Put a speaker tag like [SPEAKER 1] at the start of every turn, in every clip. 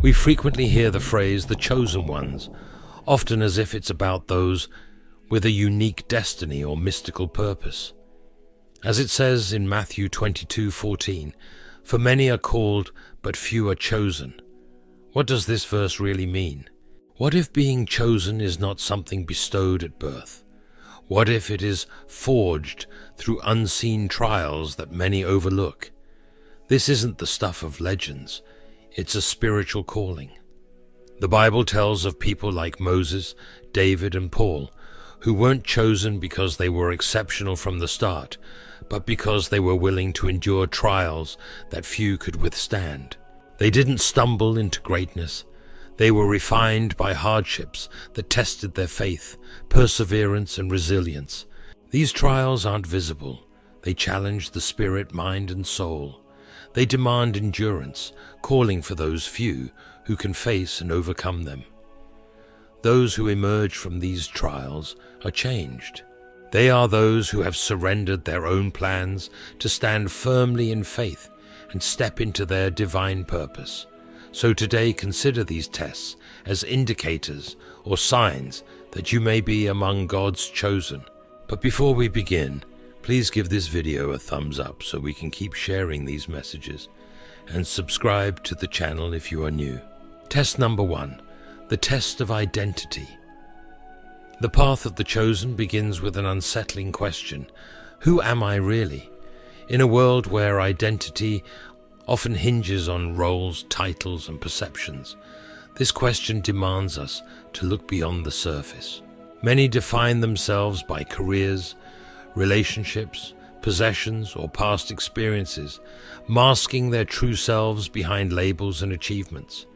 [SPEAKER 1] We frequently hear the phrase "the chosen ones," often as if it's about those with a unique destiny or mystical purpose. As it says in Matthew 22:14, "For many are called, but few are chosen." What does this verse really mean? What if being chosen is not something bestowed at birth? What if it is forged through unseen trials that many overlook? This isn't the stuff of legends. It's a spiritual calling. The Bible tells of people like Moses, David, and Paul, who weren't chosen because they were exceptional from the start, but because they were willing to endure trials that few could withstand. They didn't stumble into greatness. They were refined by hardships that tested their faith, perseverance, and resilience. These trials aren't visible. They challenge the spirit, mind, and soul. They demand endurance, calling for those few who can face and overcome them. Those who emerge from these trials are changed. They are those who have surrendered their own plans to stand firmly in faith and step into their divine purpose. So today, consider these tests as indicators or signs that you may be among God's chosen. But before we begin, please give this video a thumbs up so we can keep sharing these messages, and subscribe to the channel if you are new. Test number 1, the test of identity. The path of the chosen begins with an unsettling question: who am I really? In a world where identity often hinges on roles, titles, and perceptions, this question demands us to look beyond the surface. Many define themselves by careers, relationships, possessions, or past experiences, masking their true selves behind labels and achievements.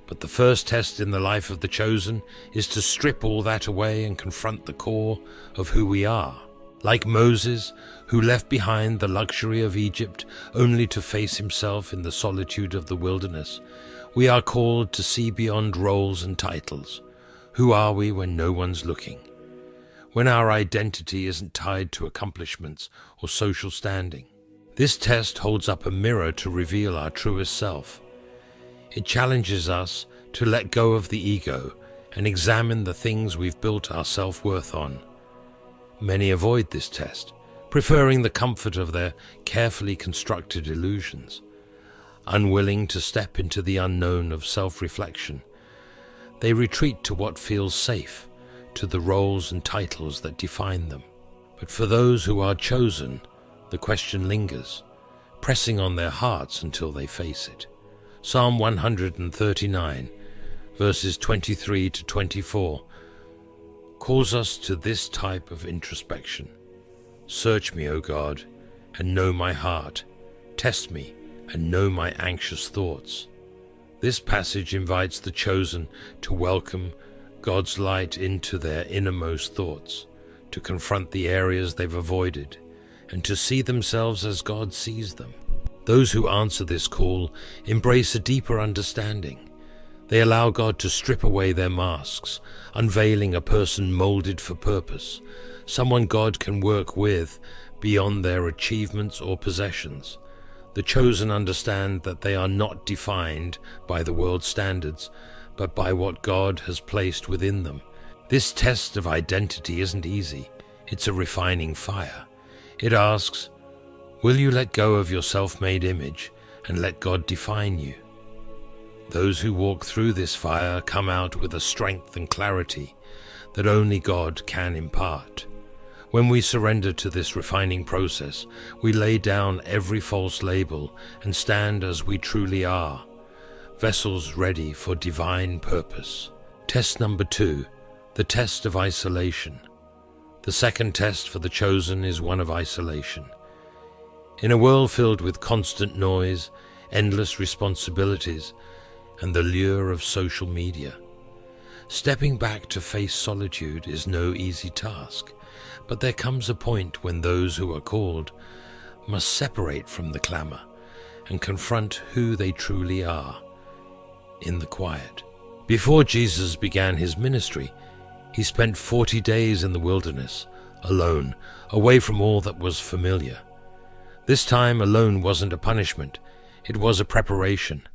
[SPEAKER 1] But the first test in the life of the chosen is to strip all that away and confront the core of who we are. Like Moses, who left behind the luxury of Egypt only to face himself in the solitude of the wilderness, we are called to see beyond roles and titles. Who are we when no one's looking? When our identity isn't tied to accomplishments or social standing? This test holds up a mirror to reveal our truest self. It challenges us to let go of the ego and examine the things we've built our self-worth on. Many avoid this test, preferring the comfort of their carefully constructed illusions. Unwilling to step into the unknown of self-reflection, they retreat to what feels safe, to the roles and titles that define them. But for those who are chosen, the question lingers, pressing on their hearts until they face it. Psalm 139, verses 23 to 24, calls us to this type of introspection. Search me, O God, and know my heart. Test me and know my anxious thoughts. This passage invites the chosen to welcome God's light into their innermost thoughts, to confront the areas they've avoided, and to see themselves as God sees them. Those who answer this call embrace a deeper understanding. They allow God to strip away their masks, unveiling a person molded for purpose, someone God can work with beyond their achievements or possessions. The chosen understand that they are not defined by the world's standards, but by what God has placed within them. This test of identity isn't easy. It's a refining fire. It asks, will you let go of your self-made image and let God define you? Those who walk through this fire come out with a strength and clarity that only God can impart. When we surrender to this refining process, we lay down every false label and stand as we truly are, vessels ready for divine purpose. Test number 2, the test of isolation. The second test for the chosen is one of isolation. In a world filled with constant noise, endless responsibilities, and the lure of social media, stepping back to face solitude is no easy task. But there comes a point when those who are called must separate from the clamor and confront who they truly are in the quiet. Before Jesus began his ministry, he spent 40 days in the wilderness, alone, away from all that was familiar. This time alone wasn't a punishment, it was a preparation.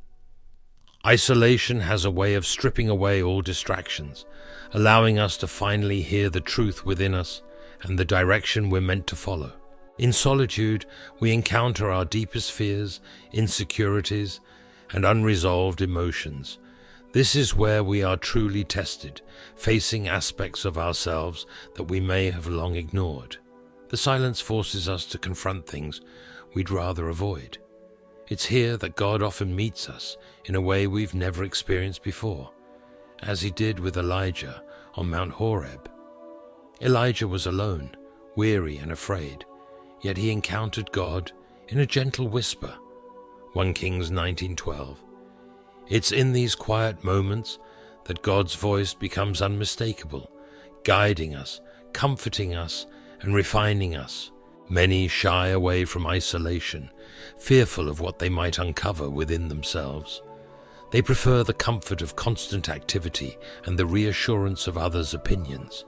[SPEAKER 1] Isolation has a way of stripping away all distractions, allowing us to finally hear the truth within us and the direction we're meant to follow. In solitude, we encounter our deepest fears, insecurities, and unresolved emotions. This is where we are truly tested, facing aspects of ourselves that we may have long ignored. The silence forces us to confront things we'd rather avoid. It's here that God often meets us in a way we've never experienced before, as he did with Elijah on Mount Horeb. Elijah was alone, weary and afraid, yet he encountered God in a gentle whisper. 1 Kings 19:12. It's in these quiet moments that God's voice becomes unmistakable, guiding us, comforting us, and refining us. Many shy away from isolation, fearful of what they might uncover within themselves. They prefer the comfort of constant activity and the reassurance of others' opinions.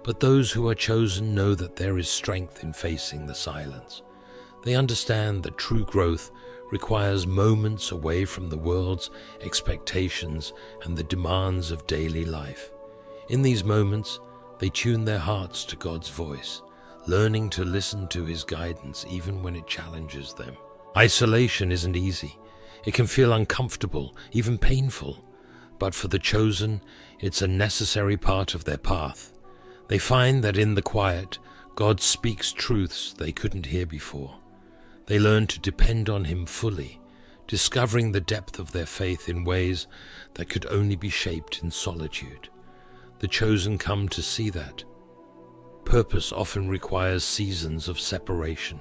[SPEAKER 1] But those who are chosen know that there is strength in facing the silence. They understand that true growth requires moments away from the world's expectations and the demands of daily life. In these moments, they tune their hearts to God's voice, learning to listen to his guidance even when it challenges them. Isolation isn't easy. It can feel uncomfortable, even painful. But for the chosen, it's a necessary part of their path. They find that in the quiet, God speaks truths they couldn't hear before. They learn to depend on him fully, discovering the depth of their faith in ways that could only be shaped in solitude. The chosen come to see that purpose often requires seasons of separation,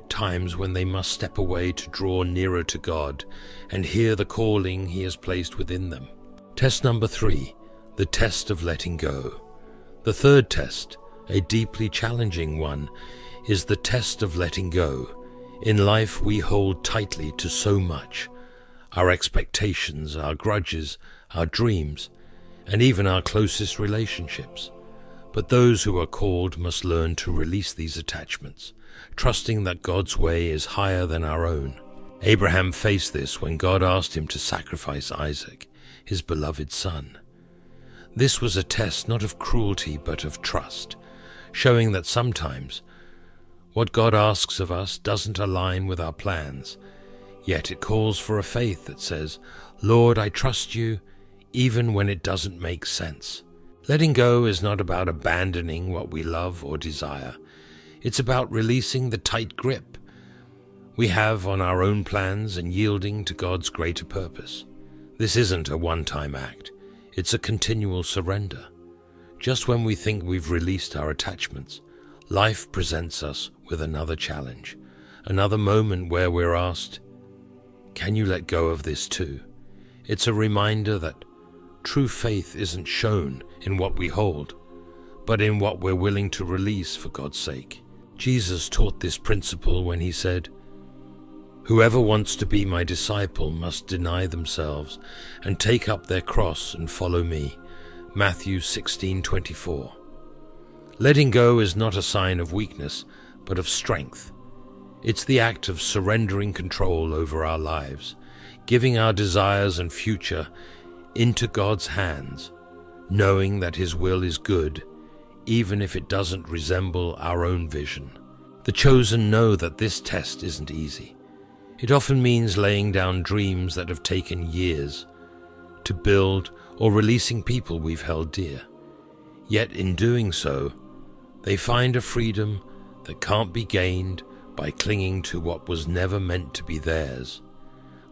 [SPEAKER 1] times when they must step away to draw nearer to God and hear the calling he has placed within them. Test number 3, the test of letting go. The third test, a deeply challenging one, is the test of letting go. In life, we hold tightly to so much: our expectations, our grudges, our dreams, and even our closest relationships. But those who are called must learn to release these attachments, trusting that God's way is higher than our own. Abraham faced this when God asked him to sacrifice Isaac, his beloved son. This was a test not of cruelty but of trust, showing that sometimes what God asks of us doesn't align with our plans, yet it calls for a faith that says, "Lord, I trust you, even when it doesn't make sense." Letting go is not about abandoning what we love or desire. It's about releasing the tight grip we have on our own plans and yielding to God's greater purpose. This isn't a one-time act. It's a continual surrender. Just when we think we've released our attachments, life presents us with another challenge, another moment where we're asked, "Can you let go of this too?" It's a reminder that true faith isn't shown in what we hold, but in what we're willing to release for God's sake. Jesus taught this principle when he said, "Whoever wants to be my disciple must deny themselves and take up their cross and follow me." Matthew 16:24. Letting go is not a sign of weakness, but of strength. It's the act of surrendering control over our lives, giving our desires and future into God's hands, knowing that his will is good, even if it doesn't resemble our own vision. The chosen know that this test isn't easy. It often means laying down dreams that have taken years to build or releasing people we've held dear. Yet in doing so, they find a freedom that can't be gained by clinging to what was never meant to be theirs.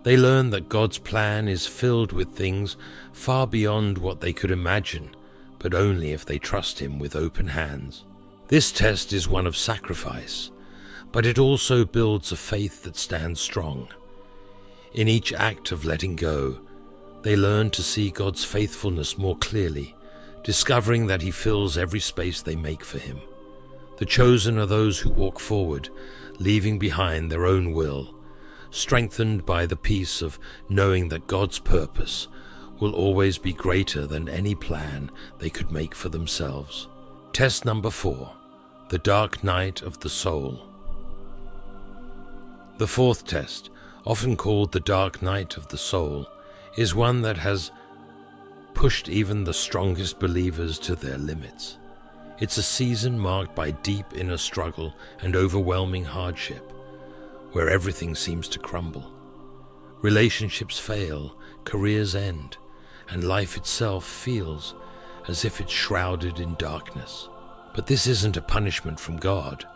[SPEAKER 1] They learn that God's plan is filled with things far beyond what they could imagine, but only if they trust him with open hands. This test is one of sacrifice, but it also builds a faith that stands strong. In each act of letting go, they learn to see God's faithfulness more clearly, discovering that he fills every space they make for him. The chosen are those who walk forward, leaving behind their own will, strengthened by the peace of knowing that God's purpose will always be greater than any plan they could make for themselves. Test number 4, the dark night of the soul. The fourth test, often called the dark night of the soul, is one that has pushed even the strongest believers to their limits. It's a season marked by deep inner struggle and overwhelming hardship, where everything seems to crumble. Relationships fail, careers end, and life itself feels as if it's shrouded in darkness. But this isn't a punishment from God.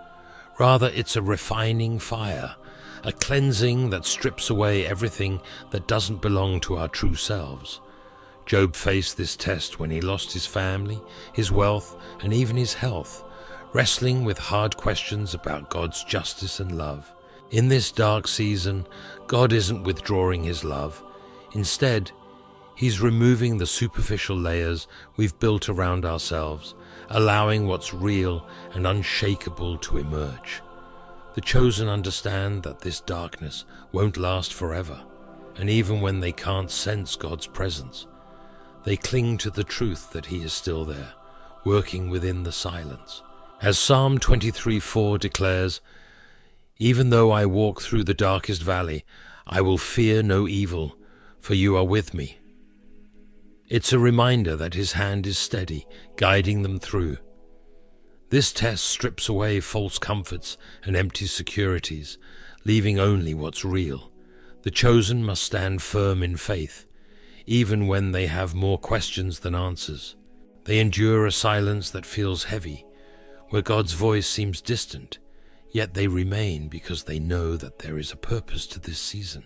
[SPEAKER 1] Rather, it's a refining fire, a cleansing that strips away everything that doesn't belong to our true selves. Job faced this test when he lost his family, his wealth, and even his health, wrestling with hard questions about God's justice and love. In this dark season, God isn't withdrawing his love. Instead, he's removing the superficial layers we've built around ourselves, allowing what's real and unshakable to emerge. The chosen understand that this darkness won't last forever, and even when they can't sense God's presence, they cling to the truth that he is still there, working within the silence. As Psalm 23:4 declares, "Even though I walk through the darkest valley, I will fear no evil, for you are with me." It's a reminder that his hand is steady, guiding them through. This test strips away false comforts and empty securities, leaving only what's real. The chosen must stand firm in faith, even when they have more questions than answers. They endure a silence that feels heavy, where God's voice seems distant, yet they remain because they know that there is a purpose to this season.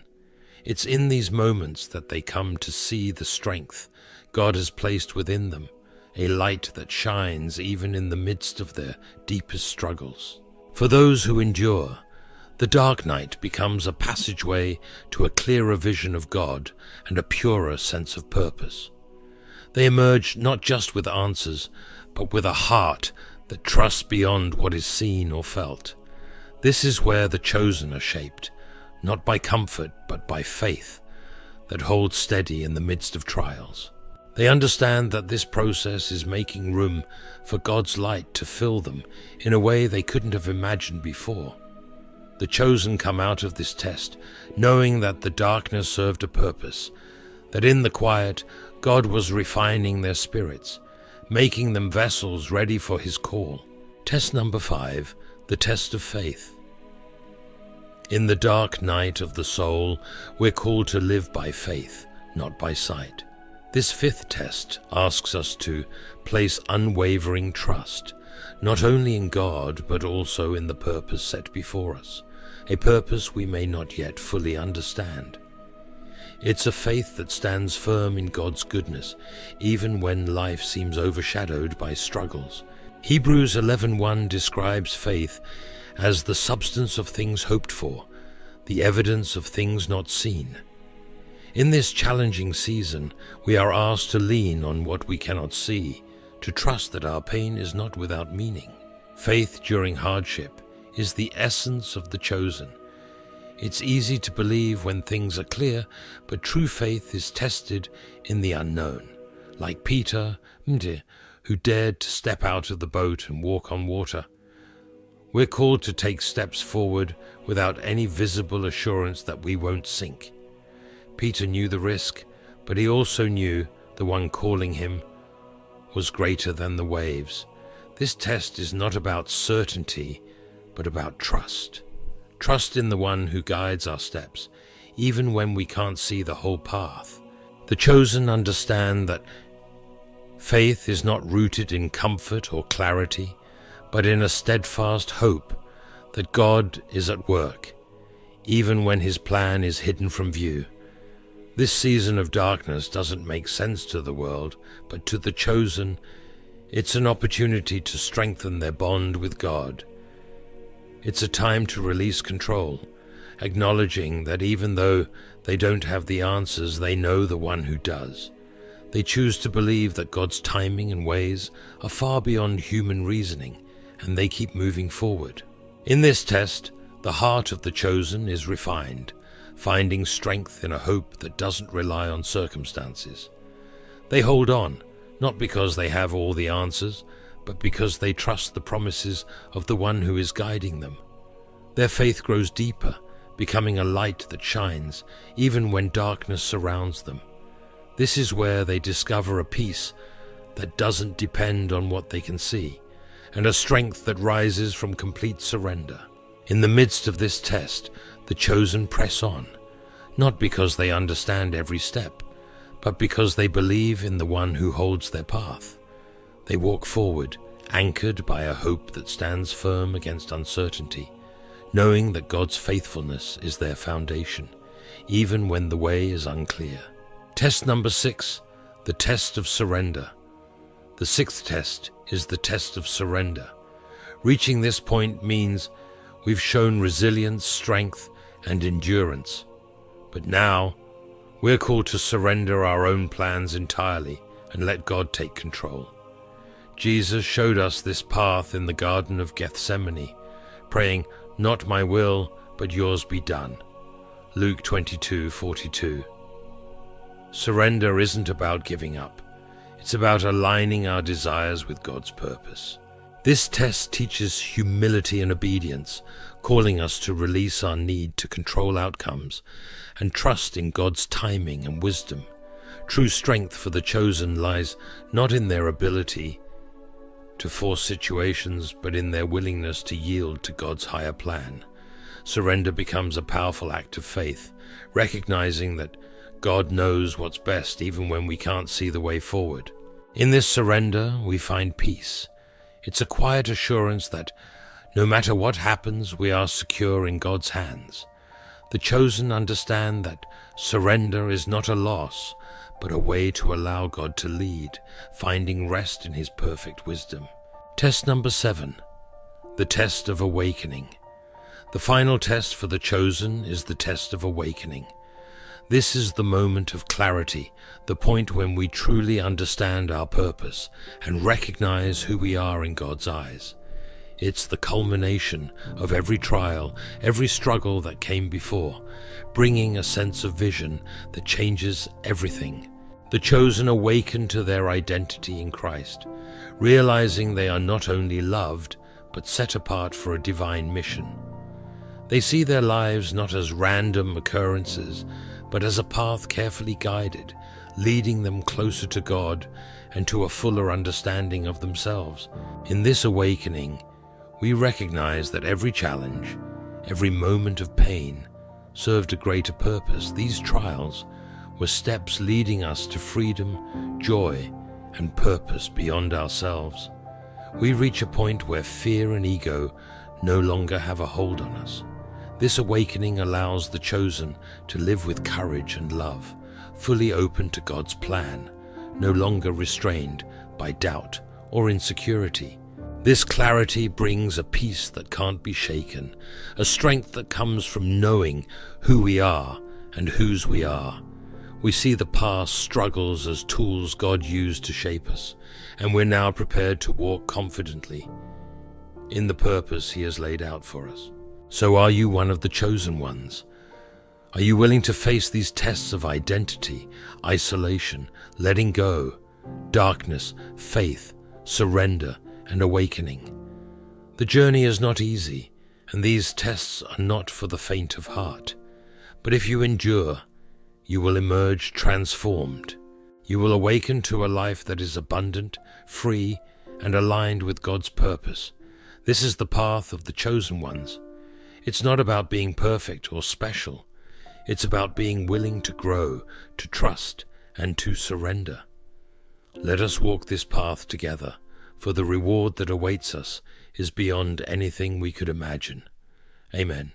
[SPEAKER 1] It's in these moments that they come to see the strength God has placed within them, a light that shines even in the midst of their deepest struggles. For those who endure, the dark night becomes a passageway to a clearer vision of God and a purer sense of purpose. They emerge not just with answers, but with a heart that trusts beyond what is seen or felt. This is where the chosen are shaped, not by comfort, but by faith that holds steady in the midst of trials. They understand that this process is making room for God's light to fill them in a way they couldn't have imagined before. The chosen come out of this test knowing that the darkness served a purpose, that in the quiet God was refining their spirits, making them vessels ready for his call. Test number 5, the test of faith. In the dark night of the soul, we're called to live by faith, not by sight. This 5th test asks us to place unwavering trust, not only in God, but also in the purpose set before us, a purpose we may not yet fully understand. It's a faith that stands firm in God's goodness, even when life seems overshadowed by struggles. Hebrews 11:1 describes faith as the substance of things hoped for, the evidence of things not seen. In this challenging season, we are asked to lean on what we cannot see, to trust that our pain is not without meaning. Faith during hardship is the essence of the chosen. It's easy to believe when things are clear, but true faith is tested in the unknown. Like Peter, who dared to step out of the boat and walk on water. We're called to take steps forward without any visible assurance that we won't sink. Peter knew the risk, but he also knew the one calling him was greater than the waves. This test is not about certainty, but about trust. Trust in the one who guides our steps, even when we can't see the whole path. The chosen understand that faith is not rooted in comfort or clarity, but in a steadfast hope that God is at work, even when his plan is hidden from view. This season of darkness doesn't make sense to the world, but to the chosen, it's an opportunity to strengthen their bond with God. It's a time to release control, acknowledging that even though they don't have the answers, they know the one who does. They choose to believe that God's timing and ways are far beyond human reasoning, and they keep moving forward. In this test, the heart of the chosen is refined, finding strength in a hope that doesn't rely on circumstances. They hold on, not because they have all the answers, but because they trust the promises of the one who is guiding them. Their faith grows deeper, becoming a light that shines even when darkness surrounds them. This is where they discover a peace that doesn't depend on what they can see, and a strength that rises from complete surrender. In the midst of this test, the chosen press on, not because they understand every step, but because they believe in the one who holds their path. They walk forward, anchored by a hope that stands firm against uncertainty, knowing that God's faithfulness is their foundation, even when the way is unclear. Test number 6, the test of surrender. The 6th test is the test of surrender. Reaching this point means we've shown resilience, strength, and endurance. But now, we're called to surrender our own plans entirely and let God take control. Jesus showed us this path in the Garden of Gethsemane, praying, "Not my will, but yours be done." Luke 22:42. Surrender isn't about giving up. It's about aligning our desires with God's purpose. This test teaches humility and obedience, calling us to release our need to control outcomes and trust in God's timing and wisdom. True strength for the chosen lies not in their ability to force situations, but in their willingness to yield to God's higher plan. Surrender becomes a powerful act of faith, recognizing that God knows what's best even when we can't see the way forward. In this surrender, we find peace. It's a quiet assurance that no matter what happens, we are secure in God's hands. The chosen understand that surrender is not a loss, but a way to allow God to lead, finding rest in His perfect wisdom. Test number 7, the test of awakening. The final test for the chosen is the test of awakening. This is the moment of clarity, the point when we truly understand our purpose and recognize who we are in God's eyes. It's the culmination of every trial, every struggle that came before, bringing a sense of vision that changes everything. The chosen awaken to their identity in Christ, realizing they are not only loved, but set apart for a divine mission. They see their lives not as random occurrences, but as a path carefully guided, leading them closer to God and to a fuller understanding of themselves. In this awakening, we recognize that every challenge, every moment of pain, served a greater purpose. These trials were steps leading us to freedom, joy, and purpose beyond ourselves. We reach a point where fear and ego no longer have a hold on us. This awakening allows the chosen to live with courage and love, fully open to God's plan, no longer restrained by doubt or insecurity. This clarity brings a peace that can't be shaken, a strength that comes from knowing who we are and whose we are. We see the past struggles as tools God used to shape us, and we're now prepared to walk confidently in the purpose He has laid out for us. So are you one of the chosen ones? Are you willing to face these tests of identity, isolation, letting go, darkness, faith, surrender, and awakening? The journey is not easy, and these tests are not for the faint of heart. But if you endure, you will emerge transformed. You will awaken to a life that is abundant, free, and aligned with God's purpose. This is the path of the chosen ones. It's not about being perfect or special. It's about being willing to grow, to trust, and to surrender. Let us walk this path together, for the reward that awaits us is beyond anything we could imagine. Amen.